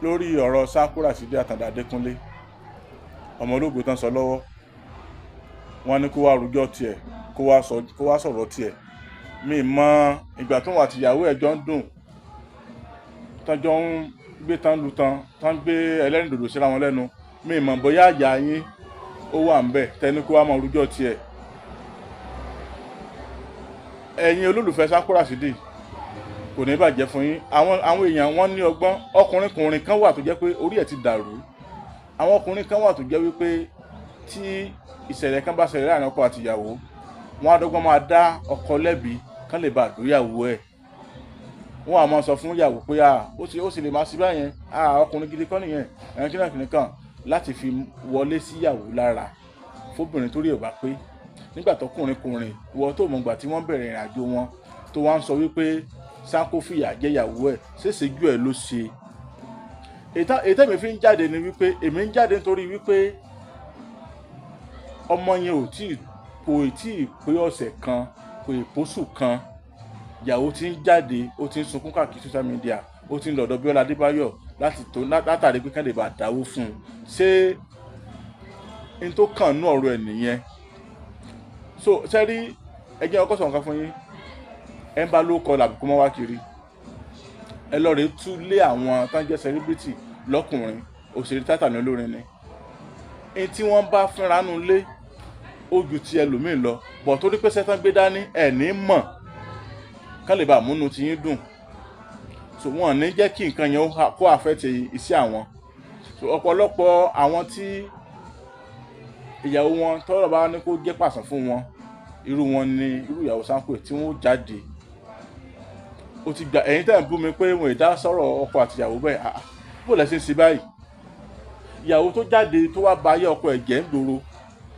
lórí ọ̀rọ̀ Sanko Rasidi Àtàndá Adékúnlé ọmọ olóògbé tán sọ lọ́wọ́ wọ́n ní kó wá rújọ́ tiẹ̀ kó wá sọ̀rọ̀ tiẹ̀ mi mọ ìgbà tó wà tìyàwó ẹ̀jọ́ ń dùn tọ́jọ́ ń gbé tán lu tán gbé ẹlẹ́rìndòdò síra wọn lẹ́nu mi mọ̀ bóyá àyà yín ó wà ń bẹ̀ tẹ́ni kó wá mọ rújọ́ tiẹ̀. ẹ̀yin olólùfẹ́ Sanko Rasidi kò ní bàjẹ́ fún yín àwọn èèyàn wọn ní ọgbọ́n ọkùnrin kan wà tó jẹ́ pé orí ẹ̀ ti dàrú àwọn ọkùnrin kan wà tó jẹ́ wípé tí ìṣẹ̀lẹ̀ kan bá ṣẹlẹ̀ láàrin ọkọ àti ìyàwó wọn á dọ́gbọ́n máa dá ọkọ lẹ́bi kán lè bá àdóyàwó ẹ̀ wọn á máa sọ fún ìyàwó pé ó sì lè máa ṣe báyẹn ọkùnrin gidi kan nìyẹn ẹ̀yìn kìnnìkan kan láti fi wọlé sí ìyàwó lára fóbìnrin torí ẹ̀ bá pé nígbà tọkùnrin ìwọ tó mọ̀gbà tí wọ́n bẹ̀rẹ̀ ìrìn àjò wọn tó wá ń sọ wípé Sanko fìyà jẹ ìyàwó ẹ̀ ṣèṣèjú ẹ̀ ló ṣe ètò èmi fi ń jáde ni wípé èmi ń jáde nítorí wípé ọmọ yẹn kò tí ì pé ọ̀sẹ̀ kan kò ì pósù kan ìyàwó ti ń jáde ó ti ń sunkún káàkiri social media ó ti ń lọ́dọ̀ Bíọ́lá Adébáyọ̀ látàrí pé kẹ́ndé bá dáwó fún un ṣé n tó kàn nú ọ̀rọ̀ ẹ̀ nìyẹn so sẹ́rí ẹgbẹ́ ọkọ̀ sọ̀rọ̀ kan fún yín ẹ ń bá ló kọ làbùkù mọ́ wá kiri ẹ lọ rèé tú lé àwọn tó ń jẹ́ celebrity lọ́kùnrin òṣèré tátà ní olórin ni èyí tí wọ́n bá fúnra nù lé ó ju ti ẹlòmíì lọ bọ̀ torí pé sẹ́tàn gbé dání ẹ̀ ní mọ̀ kán lè bá múnú ti yín dùn so wọn ní jẹ́ kí nǹkan yẹn kó àfẹ́tẹ̀ iṣẹ́ àwọn so ọ̀pọ̀lọpọ̀ àwọn tí ìyàwó wọn tọ́rọ̀ bá ní kó jẹ́ pàṣán fún wọn irú wọn ni irú ìyàwó Sanko tí wọ́n jáde ó ti gbà ẹ̀yin tẹ́ ń bú mi pé wọn ìdá sọ̀rọ̀ ọkọ àti ìyàwó bẹ́ẹ̀ bó lẹ ṣe ń ṣe báyìí ìyàwó tó jáde tó wá ba ayé ọkọ ẹ̀ jẹ́ ń gbòòrò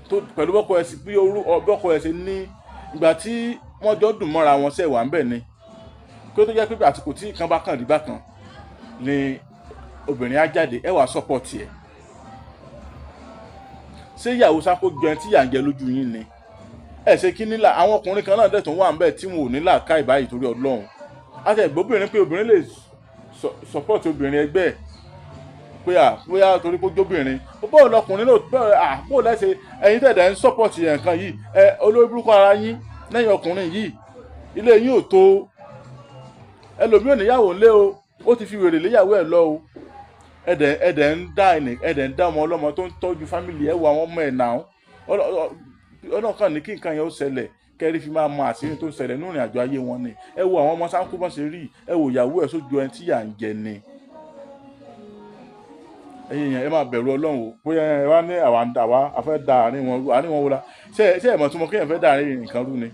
tó pẹ̀lú bọ́kọ ẹ̀ sí bí ọkọ ẹ̀ ṣe ní ìgbà tí wọ́n jọ dùn mọ́ra wọn ṣẹ̀ wà ń bẹ̀ ni kí ó tó jẹ́ pé àsìkò tí kan bá kàn rí bákan ni obìnrin á jáde ẹ wàá sọ́pọ̀tì ẹ̀ ṣé ìyàwó Sanko jẹun tí yà ń jẹ lójú yín ni ẹ ṣe kí nílà àwọn ọkùnrin kan náà dẹ̀ tó wà ń bẹ̀ tí wọn ò ní làákàyè báyìí torí Ọlọ́run àti ẹ̀gbọ́bìnrin pé obìnrin lè sọ́pọ̀tì obìnrin ẹgbẹ́ ẹ̀ pé bóyá torí pé jóbìnrin bóò lọkùnrin náà bóò lẹ́sẹ̀ ẹ̀yin tẹ̀dẹ̀ ń sọ́pọ̀tì nǹkan yìí olórí burúkú ara yín lẹ́yìn ọkùnrin yìí ilé yín ò tó ẹlòmíràn níyàwó ńlé o ó ti fi wèrè léyàwó ẹ̀ lọ o ẹ̀dẹ̀ ń dá ọmọ ọlọ́mọ tó ń tọ́jú fámìlì ẹ̀ wọ àwọn ọmọ ẹ̀ náà ọlọ́kàn ní kí nǹkan yẹn ó ṣẹlẹ̀ kẹ́rí fi máa mọ àṣírí tó ń ṣẹlẹ̀ nínú ìrìn àjò ayé wọn ni ẹ wo àwọn ọmọ Sanko bọ́n ṣe rí ẹ wo ìyàwó ẹ̀ sójú ẹni tí yà ń jẹ ni ẹ̀yin yẹn ẹ máa bẹ̀rù Ọlọ́run o bóyá ẹ wá ní àwa afẹ́ da àárín wọn wò la ṣé ẹ mọ̀ tí mo kéèyàn fẹ́ da àárín nǹkan rú ni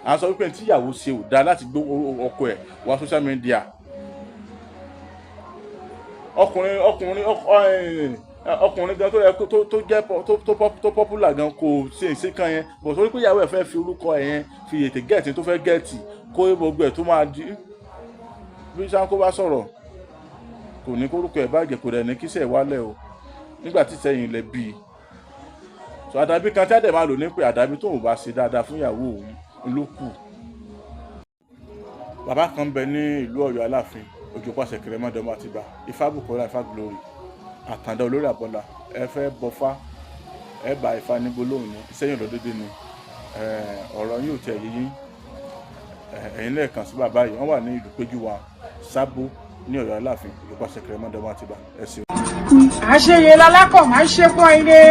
à ń sọ wípé tí ìyàwó ṣe ò dáa láti gbé ọkọ ẹ̀ wá social media ọkùnrin gan tó yẹ tó jẹ́ tó popular gan kò ṣe ìṣèkan yẹn bọ̀ torí pé ìyàwó ẹ̀ fẹ́ fi orúkọ ẹ̀ yẹn fi ètè gẹ̀ẹ́tì tó fẹ́ gẹ̀ẹ́tì kó gbogbo ẹ̀ tó máa di bí Sanko bá sọ̀rọ̀ kò ní kórúkọ ẹ̀ bàjẹ́ kò dẹ̀ ní kíṣẹ́ wálẹ̀ o nígbà tí sẹ́yìn lẹ bí i so àdàbí kan tí a dẹ̀ máa lò ní pé àdàbí tóun bá ṣe dáadáa fún ìyàwó òun ló kù. bàbá kan bẹ ní ìlú Ọ̀yọ́ Aláàfin Òjòpàṣẹ Kẹrẹmọdọmọ Àtìbà Ifábùkọ́lá Ifá Glory Àtàndá olórí àbọ̀là ẹ fẹ́ bọfá ẹ bá Ifá ní gbólóhùn ní sẹ́yìn lọ dédé ni ọ̀rọ̀ yóò tẹ̀ yín ẹ̀yin lẹ́ẹ̀kan sí bàbá yìí wọ́n wà ní ìlú Péjúwà Sábó ní Ọ̀yọ́ Aláàfin Òjòpàṣẹ Kẹrẹmọdọmọ Àtìbà ẹ ṣeun. àṣeyẹ lálákọ̀ máa ń ṣe pọ̀ ire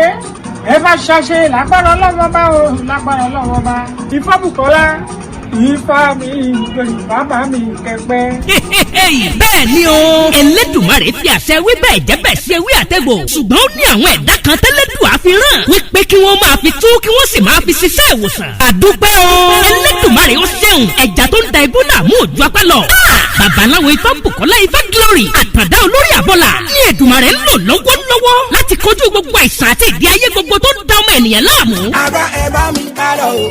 ẹ bá ṣàṣe lágbára Ọlọ́run bá o lágbára Ọlọ́run bá Ifábùkọ́lá Ifá mi bàbá mi kẹpẹ́. bẹ́ẹ̀ ni o Ẹlẹ́dùmarè fi àṣẹ wí bẹ́ẹ̀ jẹ́ bẹ́ẹ̀ ṣe wí àtẹ̀gbò ṣùgbọ́n ó ní àwọn ẹ̀dá kan tẹ́lẹ́dùà fi rán wípé kí wọ́n máa fi tú kí wọ́n sì máa fi ṣiṣẹ́ ìwòsàn. àdúpẹ́ o Ẹlẹ́dùmarè ó ṣeun ẹja tó ń da ibú làmú òjò apá lọ. babaláwo Ifábùkọ́lá Ifá Glory Àtàndá olórí àbọ̀là ní Èdùmarè ń lò lọ́wọ́lọ́wọ́ láti kojú gbogbo àìsàn àti ìdí ayé gbogbo tó ń da ọmọ ènìyàn láàmú. àbá ẹ bá mi kálọ o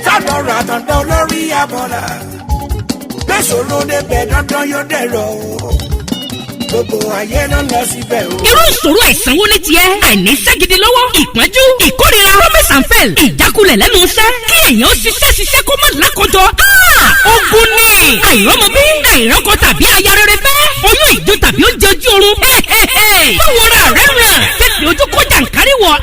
sálọrọ Àtàndá olórí àbọ̀là gbèsòrò débẹ̀ dandan yóò dẹ̀rọ̀ o gbogbo ayé ló lọ síbẹ̀ o. irú ìṣòro àìsàn wo ni tiẹ̀ àìní iṣẹ́ gidi lọ́wọ́ ìpọ́njú ìkórira promise and fail ìjákulẹ̀ lẹ́nu iṣẹ́ kí èèyàn ṣiṣẹ́ kó má lákọjọ ogun ni àìrọ́mọbí àìrọ́kọ tàbí aya rere fẹ́ ìfọyín ìjó tàbí oúnjẹ ojú oorun. báwọra rẹ̀ ràn tètè ojú kó jàǹkárí wọ̀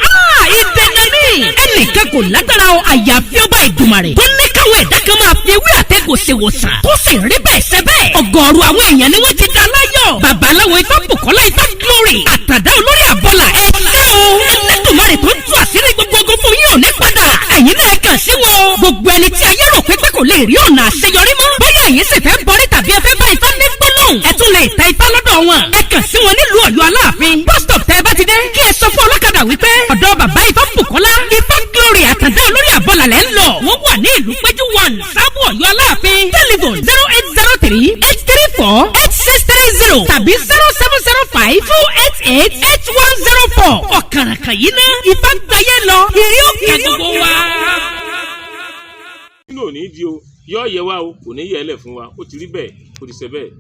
ìdènà ní. ẹnìkan kò lágbára o àyàfi ọba ìdùmarè tó ní káwọn ẹ̀dá kan máa fi ewé àtẹ̀gùn ṣèwòsàn tó sì rí bẹ́ẹ̀ ṣe bẹ́ẹ̀. ọ̀gọ̀ọ̀rọ̀ àwọn èèyàn ni wọ́n ti dá láyọ̀. babaláwo Ifá Bùkọ́lá Ifá Glory àtàdá olórí àbọ̀là ẹ̀ ṣẹ́ o. ẹlẹ́dùnmarè tó ń tú àṣírí gbogbo ogun fún yín ò ní padà. ẹ̀yin náà kàn sí wọn o. gbogbo ẹni tí ayé rò pé kò lè rí ọ̀nà àṣeyọrí mọ́. bóyá ẹ̀yin sì fẹ́ bọ́rí tàbí ẹ fẹ́ bá Ifá ní gbólóhùn. ẹ tún lè ta Ifá lọ́dọ̀ wọn. ẹ kàn sí wọn nílùú Ọ̀yọ́ Aláàfin. bus stop tẹ́ ẹ bá ti dé kí ẹ sọ fún ọlọ́kadà wípé ọ̀dọ̀ bàbá Ifá Bùkọ́lá Ifá Glory àtàdá olórí àbọ̀là lẹ́ ń lọ. wọ́n wà ní ìlú Péjú 1 Sábò Ọ̀yọ́ Aláàfin. telephone 0803-834-8630 tàbí 0705-288-8104. ọ̀kàràkà yìí ná Ifá gbáyé lọ ìrí òkè gbogbo wa. nínú òní di o yọ yẹ wa o kò ní yẹ ẹ lẹ fún wa ó ti rí bẹ́ẹ̀ ó ti ṣe bẹ́ẹ̀.